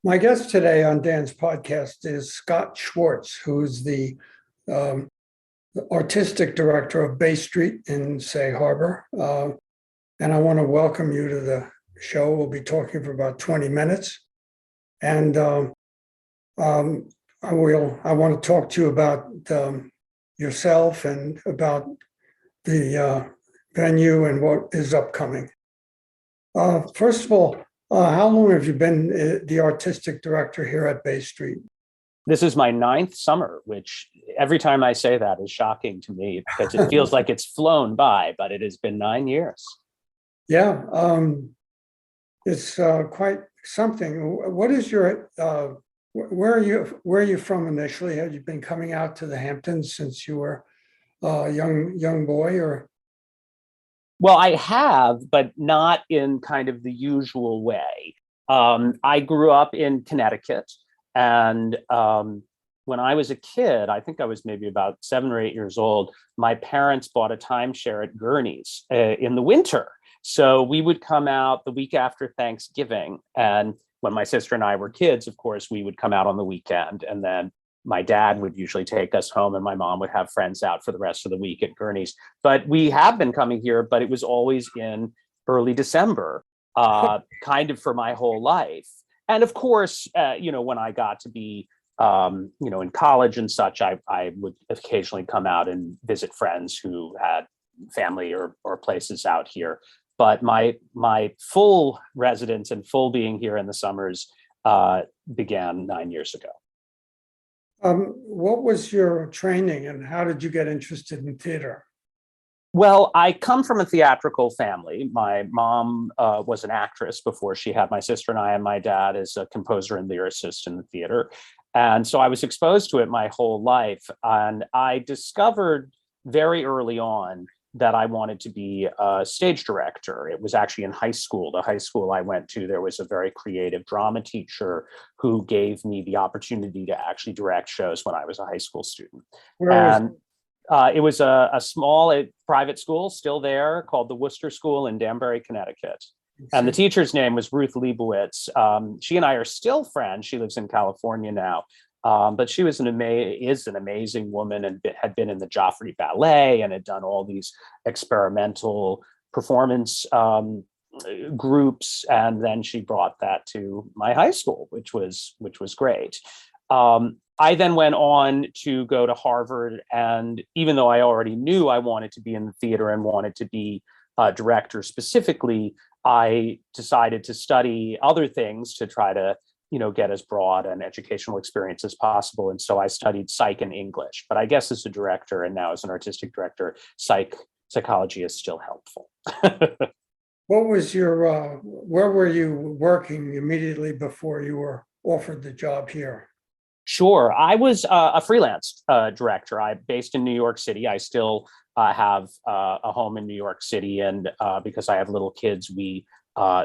My guest today on Dan's podcast is Scott Schwartz, who's um, the artistic director of Bay Street in Sag Harbor. And I want to welcome you to the show. We'll be talking for about 20 minutes. And I want to talk to you about yourself and about the venue and what is upcoming. First of all, how long have you been the artistic director here at Bay Street? This is my 9th summer, which every time I say that is shocking to me because it feels like it's flown by, but it has been 9 years. Yeah, it's quite something. What is your, where are you from initially? Have you been coming out to the Hamptons since you were a young boy, or? Well, I have, but not in kind of the usual way. I grew up in Connecticut, and when I was a kid, I think I was maybe about 7 or 8 years old, my parents bought a timeshare at Gurney's in the winter. So we would come out the week after Thanksgiving. And when my sister and I were kids, of course, we would come out on the weekend. And then my dad would usually take us home and my mom would have friends out for the rest of the week at Gurney's. But we have been coming here, but it was always in early December, kind of for my whole life. And of course, when I got to be, in college and such, I would occasionally come out and visit friends who had family or places out here. But my full residence and full being here in the summers began 9 years ago. What was your training and how did you get interested in theater? Well, I come from a theatrical family. My mom was an actress before she had my sister and I, and my dad is a composer and lyricist in the theater. And so I was exposed to it my whole life. And I discovered very early on that I wanted to be a stage director. It was actually in high school. The high school I went to, there was a very creative drama teacher who gave me the opportunity to actually direct shows when I was a high school student. It was a small private school still there called the Worcester School in Danbury, Connecticut. And the teacher's name was Ruth Leibowitz. She and I are still friends. She lives in California now. But she was is an amazing woman and had been in the Joffrey Ballet and had done all these experimental performance groups. And then she brought that to my high school, which was great. I then went on to go to Harvard. And even though I already knew I wanted to be in the theater and wanted to be a director specifically, I decided to study other things to try to get as broad an educational experience as possible. And so I studied psych and English, but I guess as a director and now as an artistic director, psychology is still helpful. What was where were you working immediately before you were offered the job here? Sure. I was a freelance director. I'm based in New York City. I still have a home in New York City. And because I have little kids, we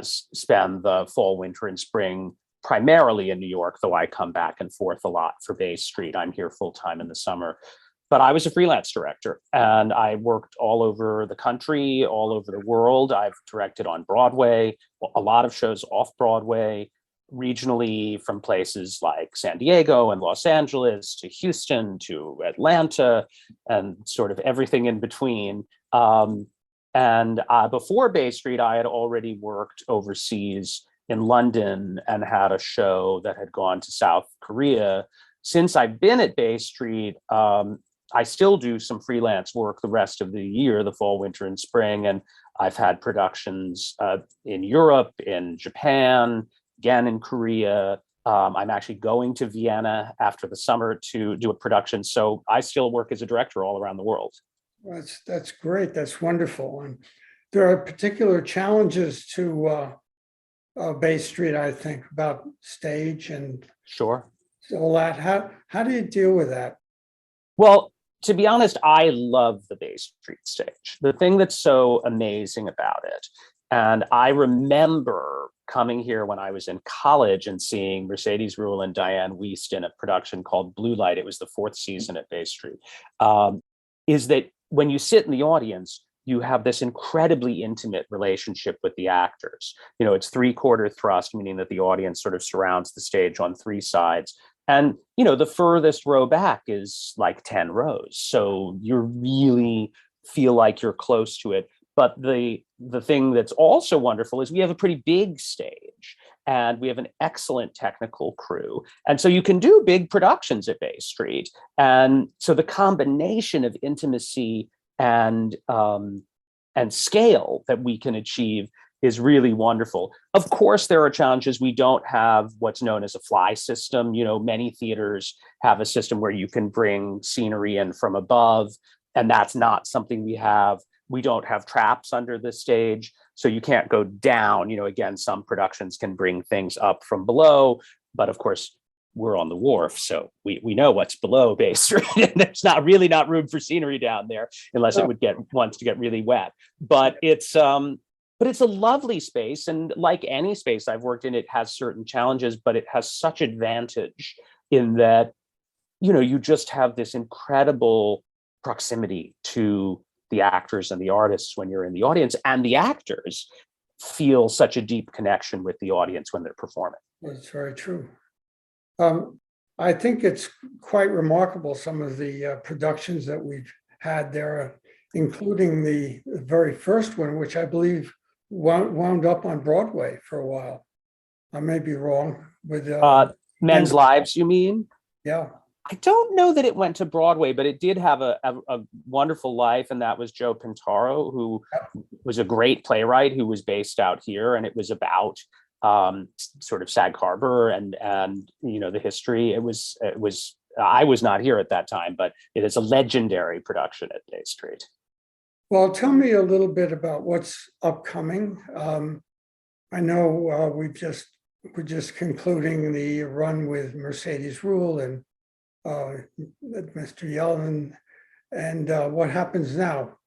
spend the fall, winter, and spring primarily in New York, though I come back and forth a lot for Bay Street. I'm here full time in the summer. But I was a freelance director and I worked all over the country, all over the world. I've directed on Broadway, a lot of shows off Broadway, regionally from places like San Diego and Los Angeles to Houston to Atlanta and sort of everything in between. And before Bay Street, I had already worked overseas in London and had a show that had gone to South Korea. Since I've been at Bay Street, I still do some freelance work the rest of the year, the fall, winter, and spring. And I've had productions in Europe, in Japan, again in Korea. I'm actually going to Vienna after the summer to do a production. So I still work as a director all around the world. That's great. That's wonderful. And there are particular challenges to Bay Street, I think, about stage and sure all that. How do you deal with that? Well, to be honest, I love the Bay Street stage. The thing that's so amazing about it, and I remember coming here when I was in college and seeing Mercedes Ruehl and Diane Wiest in a production called Blue Light. It was the 4th season at Bay Street. Is that when you sit in the audience, you have this incredibly intimate relationship with the actors. It's 3/4 thrust, meaning that the audience sort of surrounds the stage on 3 sides. And, the furthest row back is like 10 rows. So you really feel like you're close to it. But the thing that's also wonderful is we have a pretty big stage and we have an excellent technical crew. And so you can do big productions at Bay Street. And so the combination of intimacy and scale that we can achieve is really wonderful. Of course, there are challenges. We don't have what's known as a fly system. Many theaters have a system where you can bring scenery in from above, and that's not something we have. We don't have traps under the stage, so you can't go down. Again, some productions can bring things up from below, but of course, we're on the wharf, so we know what's below Bay Street, and there's not room for scenery down there unless it would wants to get really wet. But it's a lovely space, and like any space I've worked in, it has certain challenges, but it has such advantage in that you just have this incredible proximity to the actors and the artists when you're in the audience, and the actors feel such a deep connection with the audience when they're performing. That's very true. I think it's quite remarkable, some of the productions that we've had there, including the very first one, which I believe wound up on Broadway for a while. I may be wrong with Men's Lives, you mean? Yeah. I don't know that it went to Broadway, but it did have a wonderful life, and that was Joe Pintaro, who was a great playwright who was based out here, and it was about sort of Sag Harbor and the history. It was I was not here at that time, but it is a legendary production at Bay Street. Well, tell me a little bit about what's upcoming. I know we're just concluding the run with Mercedes Rule and Mr. Yellen, and what happens now?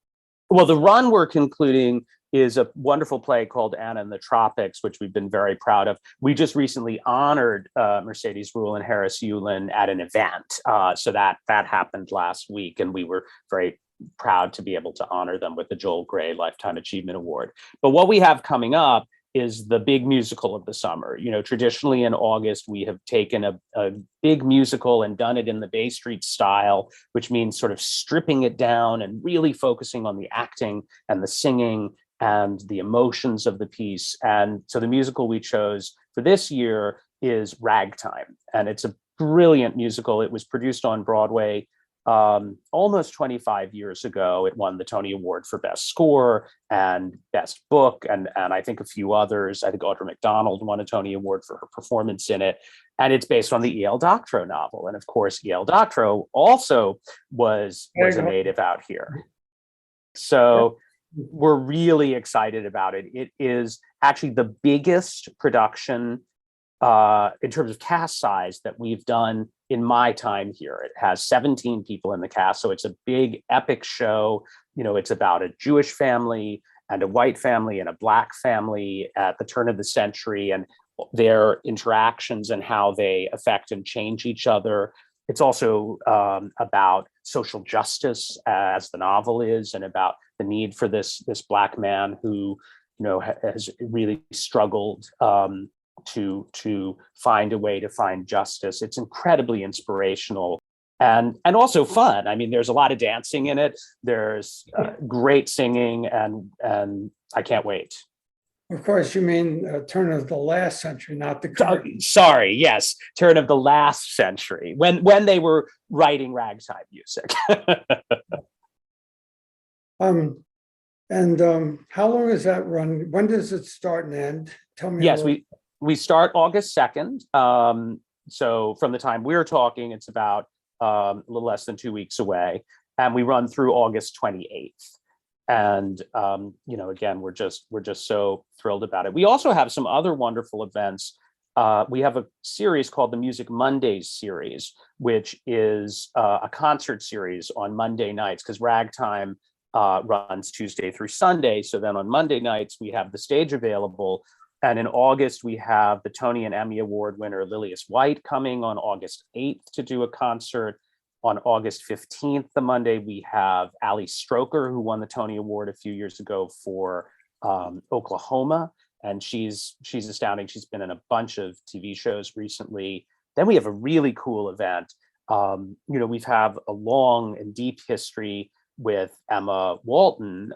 Well, the run we're concluding is a wonderful play called Anna in the Tropics, which we've been very proud of. We just recently honored Mercedes Rule and Harris Yulin at an event. So that happened last week, and we were very proud to be able to honor them with the Joel Grey Lifetime Achievement Award. But what we have coming up is the big musical of the summer. Traditionally in August, we have taken a big musical and done it in the Bay Street style, which means sort of stripping it down and really focusing on the acting and the singing and the emotions of the piece. And so the musical we chose for this year is Ragtime. And it's a brilliant musical. It was produced on Broadway almost 25 years ago. It won the Tony Award for Best Score and Best Book, and I think a few others. I think Audra McDonald won a Tony Award for her performance in it. And it's based on the E.L. Doctorow novel. And of course, E.L. Doctorow also was a native out here. So we're really excited about it. It is actually the biggest production in terms of cast size that we've done in my time here. It has 17 people in the cast, so it's a big epic show. It's about a Jewish family and a white family and a Black family at the turn of the century, and their interactions and how they affect and change each other. It's also about social justice, as the novel is, and about the need for this Black man who has really struggled to find a way to find justice. It's incredibly inspirational and also fun. I mean, there's a lot of dancing in it. There's great singing, and I can't wait. Of course, you mean turn of the last century, not the current. Sorry, yes, turn of the last century, when they were writing ragtime music. How long is that run? When does it start and end? Tell me. Yes, we start August 2nd. So from the time we're talking, it's about a little less than 2 weeks away, and we run through August 28th. And again, we're just so thrilled about it. We also have some other wonderful events. We have a series called the Music Mondays series, which is a concert series on Monday nights, because Ragtime runs Tuesday through Sunday. So then on Monday nights, we have the stage available. And in August, we have the Tony and Emmy Award winner Lilias White coming on August 8th to do a concert. On August 15th, the Monday, we have Ali Stroker, who won the Tony Award a few years ago for Oklahoma. And she's astounding. She's been in a bunch of TV shows recently. Then we have a really cool event. We've had a long and deep history with Emma Walton,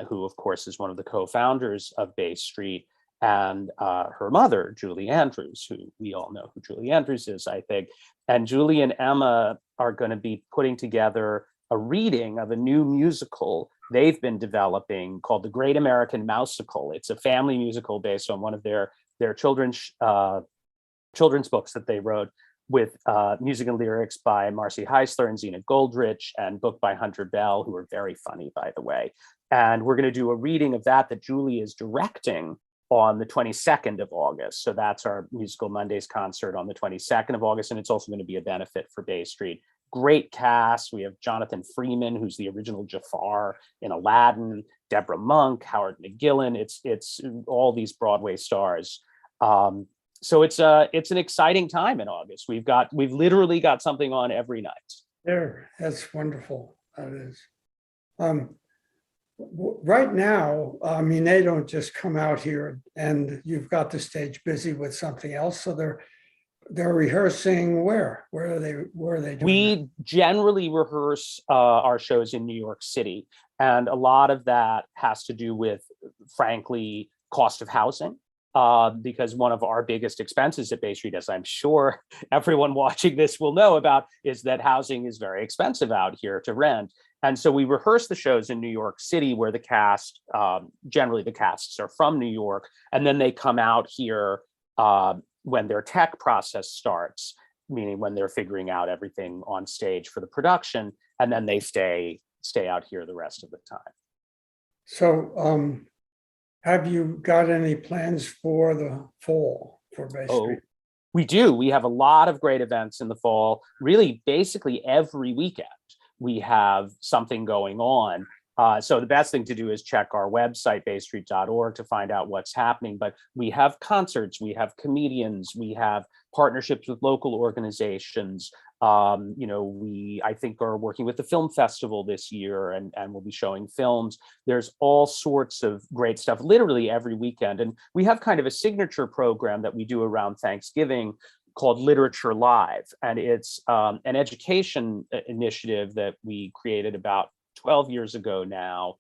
who of course is one of the co-founders of Bay Street, and her mother, Julie Andrews, who we all know who Julie Andrews is, I think. And Julie and Emma are going to be putting together a reading of a new musical they've been developing called The Great American Mousical. It's a family musical based on one of their children's books that they wrote, with music and lyrics by Marcy Heisler and Zena Goldrich, and book by Hunter Bell, who are very funny, by the way. And we're going to do a reading of that Julie is directing on the 22nd of August. So that's our Musical Mondays concert on the 22nd of August. And it's also going to be a benefit for Bay Street. Great cast. We have Jonathan Freeman, who's the original Jafar in Aladdin, Deborah Monk, Howard McGillen. It's all these Broadway stars. So it's an exciting time in August. We've literally got something on every night. There, that's wonderful. That is. Right now, I mean, they don't just come out here and you've got the stage busy with something else. So they're rehearsing where? Where are they doing We that? generally rehearse our shows in New York City. And a lot of that has to do with, frankly, cost of housing. Because one of our biggest expenses at Bay Street, as I'm sure everyone watching this will know about, is that housing is very expensive out here to rent. And so we rehearse the shows in New York City, where the cast, generally the casts are from New York, and then they come out here when their tech process starts, meaning when they're figuring out everything on stage for the production, and then they stay out here the rest of the time. So have you got any plans for the fall for Bay Street? We do. We have a lot of great events in the fall. Really, basically every weekend we have something going on. So the best thing to do is check our website, baystreet.org, to find out what's happening. But we have concerts, we have comedians, we have partnerships with local organizations. We, I think, are working with the film festival this year, and we'll be showing films. There's all sorts of great stuff literally every weekend. And we have kind of a signature program that we do around Thanksgiving called Literature Live. And it's an education initiative that we created about 12 years ago now,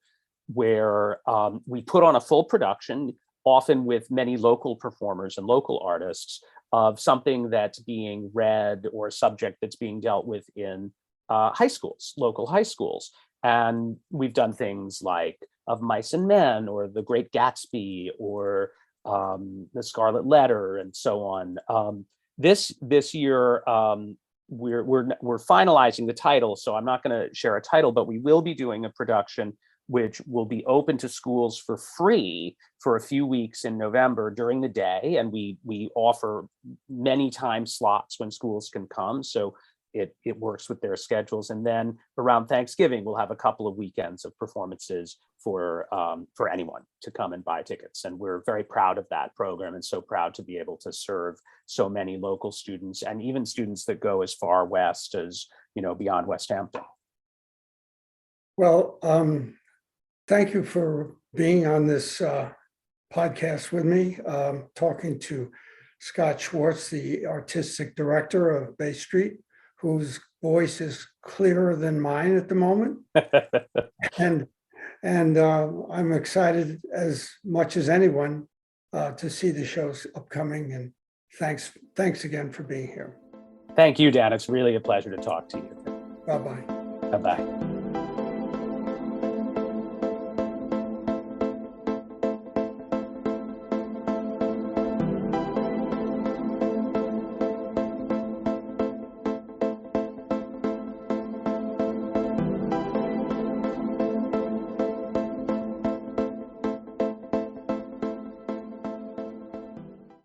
where we put on a full production, often with many local performers and local artists, of something that's being read or a subject that's being dealt with in high schools, local high schools. And we've done things like Of Mice and Men, or The Great Gatsby, or The Scarlet Letter, and so on. This year, we're finalizing the title, so I'm not going to share a title, but we will be doing a production which will be open to schools for free for a few weeks in November during the day. And we offer many time slots when schools can come. So it works with their schedules. And then around Thanksgiving, we'll have a couple of weekends of performances for anyone to come and buy tickets. And we're very proud of that program, and so proud to be able to serve so many local students, and even students that go as far west as, beyond West Hampton. Well, thank you for being on this podcast with me, talking to Scott Schwartz, the artistic director of Bay Street, whose voice is clearer than mine at the moment. And I'm excited as much as anyone to see the shows upcoming. And thanks again for being here. Thank you, Dan. It's really a pleasure to talk to you. Bye-bye. Bye-bye.